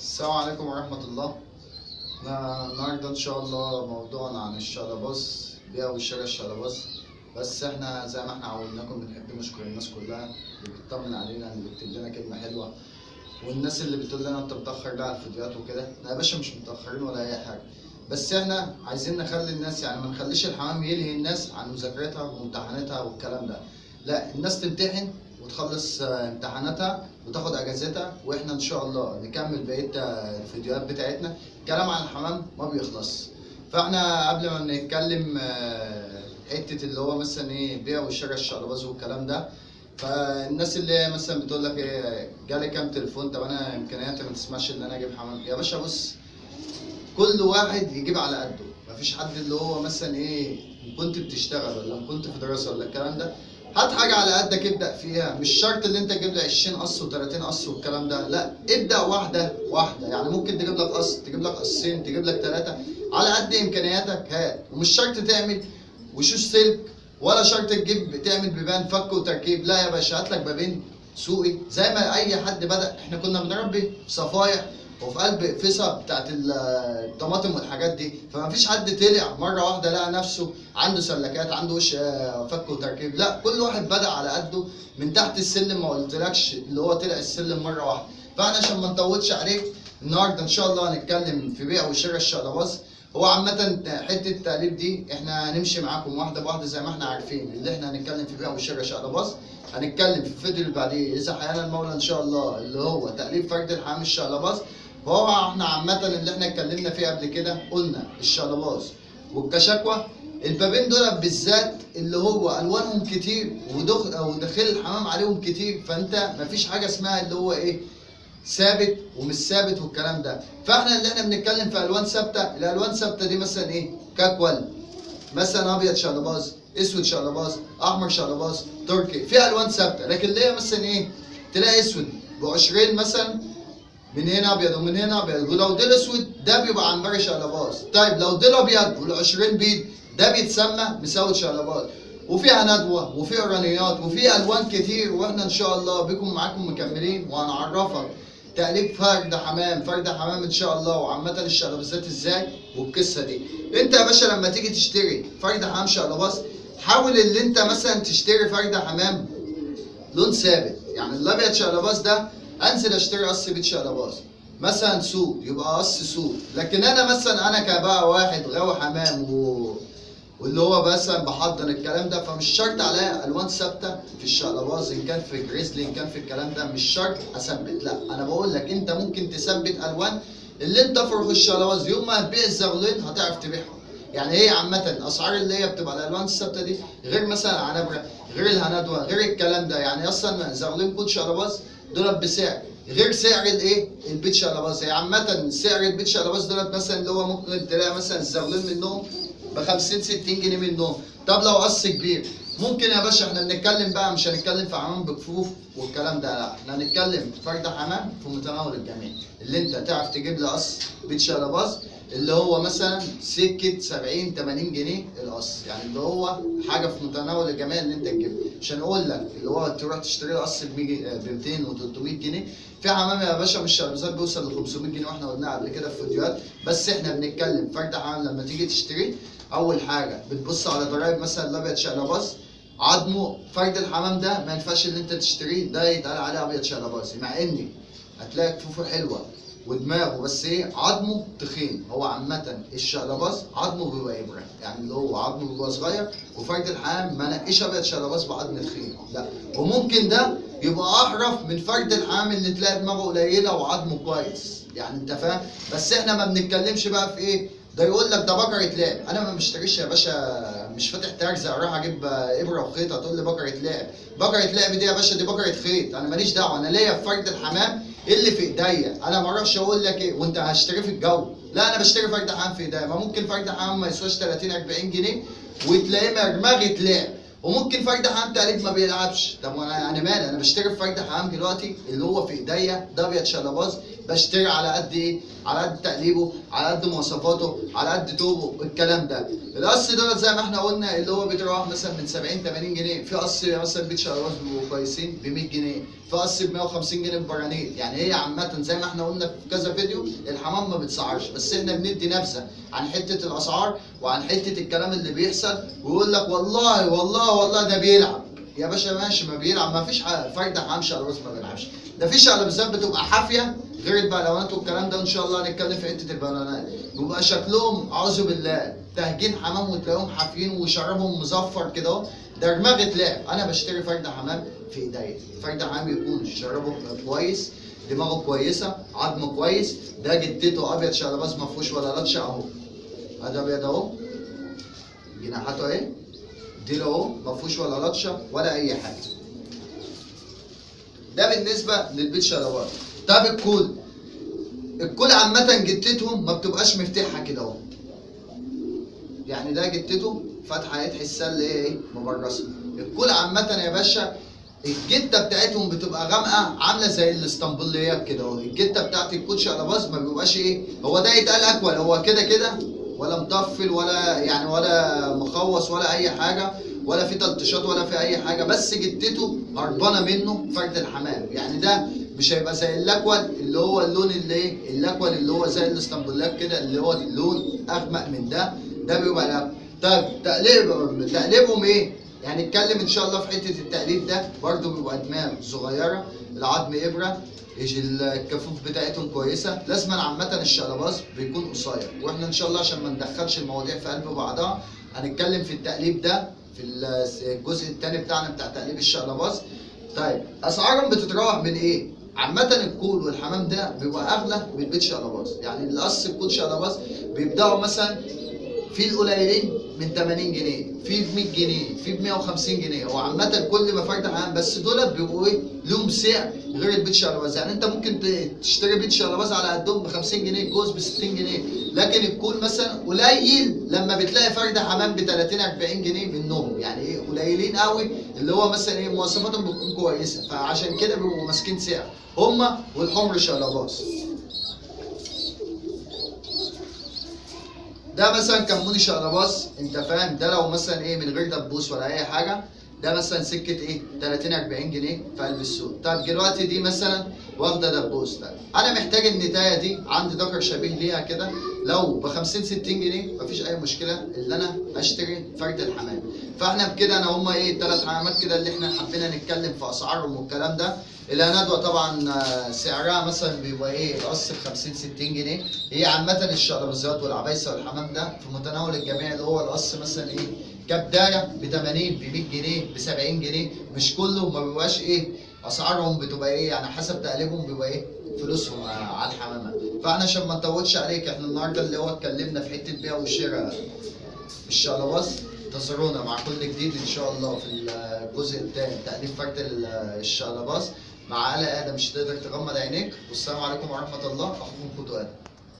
السلام عليكم ورحمة الله. النهاردة إن شاء الله موضوعنا عن الشقلباز، بيع وشراء الشقلباز. بس إحنا زي ما إحنا عودناكم بنحب نشكر الناس كلها اللي بتطمن علينا، اللي بتكتب لنا كلمة حلوة، والناس اللي بتقول لنا أنت متأخر ليه على الفيديوهات وكده. يا باشا مش متأخرين ولا أي حاجة، بس إحنا عايزين نخلي الناس، يعني ما نخليش الحمام يلهي الناس عن مذاكرتها وامتحاناتها والكلام ده. لا، الناس تمتحن وتخلص امتحاناتها وتاخد اجازتها، واحنا ان شاء الله نكمل بقيه الفيديوهات بتاعتنا. الكلام عن الحمام ما بيخلص. فاحنا قبل ما نتكلم حته اللي هو مثلا ايه بيع وشراء الشقلباز والكلام ده، فالناس اللي هي مثلا بتقول لك ايه جالي كام تليفون، طب انا امكانياتي ما تسمحش ان انا اجيب حمام. يا باشا بص، كل واحد يجيب على قده، مفيش حد اللي هو مثلا ايه كنت بتشتغل ولا كنت في دراسه ولا الكلام ده. هات حاجه على قدك ابدا فيها، مش شرط اللي انت تجيب لي 20 قص و30 قص والكلام ده، لا ابدا واحده واحده. يعني ممكن تجيب لك قص، تجيب لك قصين، تجيب لك 3 على قد امكانياتك. هات، ومش شرط تعمل وشوش سلك، ولا شرط تجيب تعمل بيبان فك وتركيب. لا يا باشا، هات لك بابين سوقي زي ما اي حد بدا. احنا كنا بنربي في صفايح وفي قلب فيصة بتاعت الطماطم والحاجات دي، فما فيش حد طلع مره واحده لقى نفسه عنده سلكات، عنده وش فك وتركيب. لا، كل واحد بدا على قده من تحت السلم. ما قلتلكش اللي هو طلع السلم مره واحده. فاحنا عشان ما نطولش عليك، النهارده ان شاء الله هنتكلم في بيع وشراء الشقلباز. هو عامة حتة التقليب دي احنا هنمشي معاكم واحدة بواحدة زي ما احنا عارفين اللي احنا هنتكلم في بيع وشراء شقلباز. هنتكلم في الفيديو اللي بعديه إذا حيانا المولى إن شاء الله اللي هو تقليب فرد الحمام الشقلباز. فهو احنا عامة اللي احنا اتكلمنا فيه قبل كده، قلنا الشقلباز والكشكوى، البابين دول بالذات اللي هو الوانهم كتير وداخل الحمام عليهم كتير، فانت مفيش حاجة اسمها اللي هو ايه ثابت ومش ثابت والكلام ده. فاحنا اللي احنا بنتكلم في الوان ثابته. الالوان ثابته دي مثلا ايه؟ كاكوال، مثلا ابيض شقلباز، اسود شقلباز، احمر شقلباز، تركي، في الوان ثابته. لكن اللي هي مثلا ايه تلاقي اسود بقشرين مثلا، من هنا ابيض ومن هنا ابيض، ولو ده الاسود ده بيبقى عنبري شقلباز. طيب لو ده الابيض والقشرين بيض ده بيتسمى مسود شقلباز. وفيها ندوه وفي اورانيات وفي الوان كتير، واحنا ان شاء الله بكم معاكم مكملين وهنعرفك تقليب فرد حمام، فرد حمام ان شاء الله، وعامه الشقلبازات ازاي والقصه دي. انت يا باشا لما تيجي تشتري فرد حمام شقلباز، حاول اللي انت مثلا تشتري فرد حمام لون ثابت. يعني الابيض شقلباز ده انزل اشتري قص بيت شقلباز مثلا سود، يبقى قص سود. لكن انا مثلا انا كبقى واحد غاوي حمام واللي هو مثلا بحضن الكلام ده، فمش شرط عليا الوان ثابته في الشقلباز، ان كان في جريزلي ان كان في الكلام ده، مش شرط اثبت. لا، انا بقول لك انت ممكن تثبت الوان اللي انت فرخ الشقلباز، يوم ما هتبيع الزغلين هتعرف تبيعهم. يعني هي عامه الاسعار اللي هي بتبقى الالوان الثابته دي غير مثلا عنبره، غير الهندوه، غير الكلام ده. يعني اصلا زغلين كود شقلباز دول بسعر غير سعر الايه البيت شقلباز. هي عامه سعر البيت شقلباز دولت مثلا اللي هو ممكن تلاقي مثلا الزغلين منهم ب 50 60 جنيه منهم. طب لو قص كبير ممكن يا باشا، احنا بنتكلم بقى مش هنتكلم في حمام بكفوف والكلام ده، لا احنا هنتكلم في فرد حمام في متناول الجميع، اللي انت تعرف تجيب لي قص بيت شقلباز اللي هو مثلا سكه 70 80 جنيه القص، يعني اللي هو حاجه في متناول الجميع اللي انت تجيبها. مش هنقول لك اللي هو تروح تشتري قص ب 200 و 300 جنيه. في حمام يا باشا مش شقلبازات بيوصل ل 500 جنيه، واحنا قلناها قبل كده في فيديوهات. بس احنا بنتكلم فرد حمام لما تيجي تشتريه، اول حاجه بتبص على ضرايب مثلا الابيض شقلباز عظمه. فرد الحمام ده ما ينفعش ان انت تشتريه ده يتقال عليه ابيض شقلباز، مع ان هتلاقي كفوفه حلوه ودماغه، بس ايه عظمه تخين. هو عامه الشقلباز عظمه بيبقى ابره، يعني اللي هو عظمه بيبقى صغير. وفرد الحمام ما نقيش ابيض شقلباز بعظم تخين، لا. وممكن ده يبقى احرف من فرد الحمام اللي تلاقي دماغه قليله وعظمه كويس، يعني انت فاهم. بس احنا ما بنتكلمش بقى في ايه ده يقول لك ده بقره لعب. انا ما بشتريش يا باشا، مش فاتح ترزق اروح اجيب ابره وخيط هتقول لي بقره لعب. بقره لعب دي يا باشا دي بقره خيط، انا ماليش دعوه. انا ليا في فرد الحمام اللي في ايديا. انا ما اعرفش اقول لك ايه وانت هشتريه في الجو، لا انا بشتري فرد حمام في ايديا. ما ممكن فرد حمام ما يسواش 30 40 جنيه وتلاقيه مرمغه لعب، وممكن فرد حمام تقريبا ما بيلعبش. طب انا مالي، انا بشتري فرد حمام دلوقتي اللي هو في ايديا ده ابيض شقلباز، بشتري على قد ايه؟ على قد تقليبه، على قد مواصفاته، على قد توبه الكلام ده. القص دوت زي ما احنا قلنا اللي هو بيتراوح مثلا من 70 80 جنيه، في قص مثلا بيت شقلباز بيبقوا كويسين ب 100 جنيه، في قص ب 150 جنيه ببرانيت. يعني هي عامة زي ما احنا قلنا في كذا فيديو الحمام ما بتسعرش، بس احنا بندي نبذة عن حتة الأسعار وعن حتة الكلام اللي بيحصل، ويقول لك والله والله والله ده بيلعب. يا باشا ماشي، ما بيلعب، ما فيش فرد حمام شقلباز ما بيلعبش، ده في شقلبازات بتبقى حافية غير البهلوانات والكلام ده. ان شاء الله هنتكلم في حته البهلوانات، بيبقى شكلهم اعوذ بالله تهجين حمام وتلاقيهم حافيين وشربهم مزفر كده اهو، ده دماغة لعب. انا بشتري فرد حمام في ايديا، فرد حمام يكون شربه كويس، دماغه كويسه، عظمه كويس، ده جدته ابيض شقلباز ما فيهوش ولا لطشه اهو، ادي ابيض اهو، جناحاته اهي، ديله اهو ما فيهوش ولا لطشه ولا اي حاجه. ده بالنسبه للبيت شقلباز. طب الكل عامة جتتهم ما بتبقاش مفتاحة كده اهو، يعني ده جتته فاتحة ايه، تحسها اللي هي ايه مبرصة. الكل عامة يا باشا الجتة بتاعتهم بتبقى غامقة عاملة زي الاسطنبوليات كده اهو. الجتة بتاعت الكل شقلباز ما بيبقاش ايه، هو ده يتقال اكول، هو كده كده ولا مطفل ولا يعني ولا مخوص ولا اي حاجة ولا في تلطيشات ولا في اي حاجة، بس جتته هربانة منه فرد الحمام. يعني ده مش هيبقى زي اللاكوال اللي هو اللون اللي ايه، اللاكوال اللي هو زي الاسطنبولات كده اللي هو اللون اغمق من ده، ده بيبقى لاكوال. طب تقليبهم ايه؟ يعني نتكلم ان شاء الله في حته التقليب ده برده بيبقى دماغ صغيره، العظم ابره، الكفوف بتاعتهم كويسه. لازما عامه الشقلباز بيكون قصير، واحنا ان شاء الله عشان ما ندخلش المواضيع في قلب بعضها هنتكلم في التقليب ده في الجزء الثاني بتاعنا بتاع تقليب الشقلباز. طيب اسعارهم بتتراوح من ايه؟ عامة الكول والحمام ده بيبقى اغلى من بيت شقلباز. يعني القص الكول شقلباز بيبداوا مثلا في القليلين من 80 جنيه، في ب 100 جنيه، في ب 150 جنيه. هو عامة كل ما فرد حمام، بس دول بيبقوا ايه؟ لهم سعر غير البيت شقلباز. يعني انت ممكن تشتري بيت شقلباز على قدهم ب 50 جنيه، الجوز ب 60 جنيه، لكن الكول مثلا قليل لما بتلاقي فرد حمام ب 30 40 جنيه منهم. يعني ايه قليلين قوي اللي هو مثلا ايه مواصفاتهم بتكون كويسه، فعشان كده بيبقوا ماسكين سعر هما والحمر شقلباز. ده مثلا كموني شقلباز انت فاهم، ده لو مثلا ايه من غير دبوس ولا اي حاجه ده مثلا سكه ايه 30 40 جنيه في قلب السوق. طب دلوقتي دي مثلا واخده دبوس، ده انا محتاج النتايه دي عندي ذكر شبيه ليها كده لو ب 50 60 جنيه مفيش اي مشكله اللي انا اشتري فرد الحمام. فاحنا بكده انا هما ايه الثلاث حمامات كده اللي احنا حبينا نتكلم في اسعارهم والكلام ده. الندوه طبعا سعرها مثلا بيبقى ايه القص ب 50 60 جنيه. هي عامه الشقلبازات والعبايسه والحمام ده في متناول الجميع، اللي هو القص مثلا ايه كبدايه ب 80 ب 100 جنيه ب 70 جنيه، مش كله ما بيبقاش ايه اسعارهم بتبقى ايه يعني حسب تقليبهم بيبقى ايه فلوسهم على الحمامات. فاحنا عشان ما نطولش عليك احنا النهارده اللي هو اتكلمنا في حته بيع وشراء الشقلباز. انتظرونا مع كل جديد ان شاء الله في الجزء الثاني تقليب فرد الشقلباز مع آلاء ادم مش تقدر تغمض عينيك. والسلام عليكم ورحمه الله، اخوكم كوتو ادم.